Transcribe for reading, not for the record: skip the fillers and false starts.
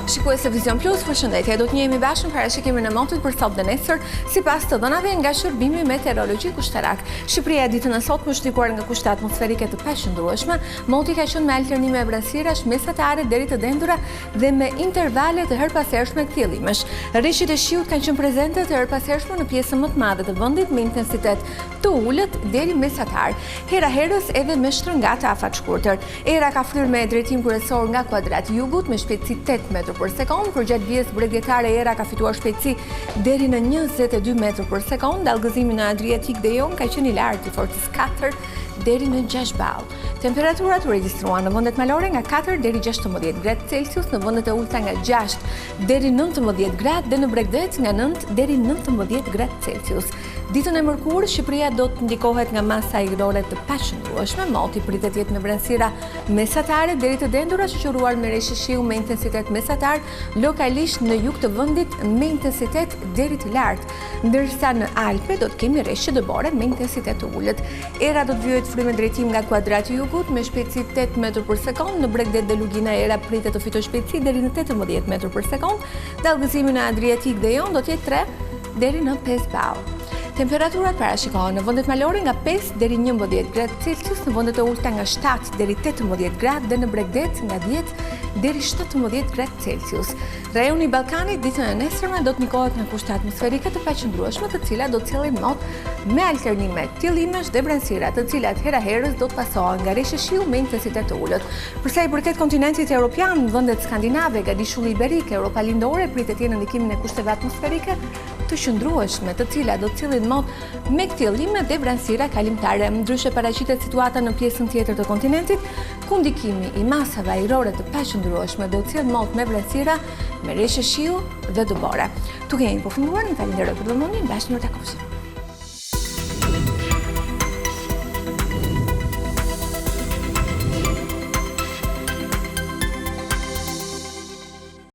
Shikues e Vision Plus, përshëndetje. Do të njehemi bashkë në parashikimin e motit për sot dhe nesër, sipas të dhënave nga shërbimi meteorologjik ushtarak. Shqipëria ditën e sotme është ndikuar nga kushte atmosferike të paqëndrueshme. Moti ka qenë me alternime vrazësirash mesatare deri të dendura dhe me intervale të herpashershme kthjellimesh. Rreshtit e shiut kanë qenë prezente të herpashershme në pjesën më të madhe të vendit me intensitet të ulët deri mesatar. Hera herës edhe me shtrëngate afat shkurtër. Era ka fryrë me drejtim kryesor nga kuadrati jugut me shpejtësi 8 metër për sekond, për gjatë vijës bregdetare era ka fituar shpejtësi deri në 22 metër për sekond, dallgëzimi në Adriatik dhe Jon ka qenë i lartë i forcës 4 deri në 6 ball. Temperaturat u regjistruan në vendet malore nga 4 deri 16 gradë Celsius, në vendet e ulta nga 6 deri 19 gradë dhe në Bregdet nga 9 deri 19 gradë Celsius. Ditën e mërkurë, Shqipëria do të ndikohet nga masa ajrore të paqëndrueshme, moti pritet të jetë me vranësira mesatare deri të dendura, shoqëruar me reshje shiu me intensitet mesatar, lokalisht në jug të vendit me intensitet deri të lartë, ndërsa në Alpe do të kemi reshje dëbore me intensitet të ulët. Era do të vijojë frymë drejtim nga kuadrati jugut me shpejtësi 8 metër për sekond, në Bregdet dhe Lugina era pritet të fitojë shpejtësi deri në 18 metër për sekond, dallgëzimi në Adriatik dhe Jon do të jetë 3 deri në 5 ball. Temperaturat parashikohen në vendet malore nga 5 deri 11 gradë Celsius, në vendet e ulta nga 7 deri 18 gradë dhe në Bregdet nga 10 deri 17 gradë Celsius. Rajoni i Ballkanit ditën e nesërme do të ndikohet nga kushte atmosferike të paqëndrueshme, të cilat do të sjellin mot me alternime kthjellimesh dhe vranësira, të cilat hera herës do të pasohen nga reshje shiu me intensitet të ulët. Për sa i përket kontinentit evropian, vendet skandinave, gadishulli iberik, Europa lindore pritet të jenë në ndikimin e kushteve atmosferike të qëndrueshme, të cilat do të sjellin mot me kthjellime dhe vranësira kalimtare. Ndryshe paraqitet situata në pjesën tjetër të kontinentit, ku ndikimi i masave ajrore të paqëndrueshme do të sjellë mot me vranësira me reshje shiu dhe dëbore. Tu kemi përfunduar, një falenderoj për vëmendjen, bashkë në takoshim.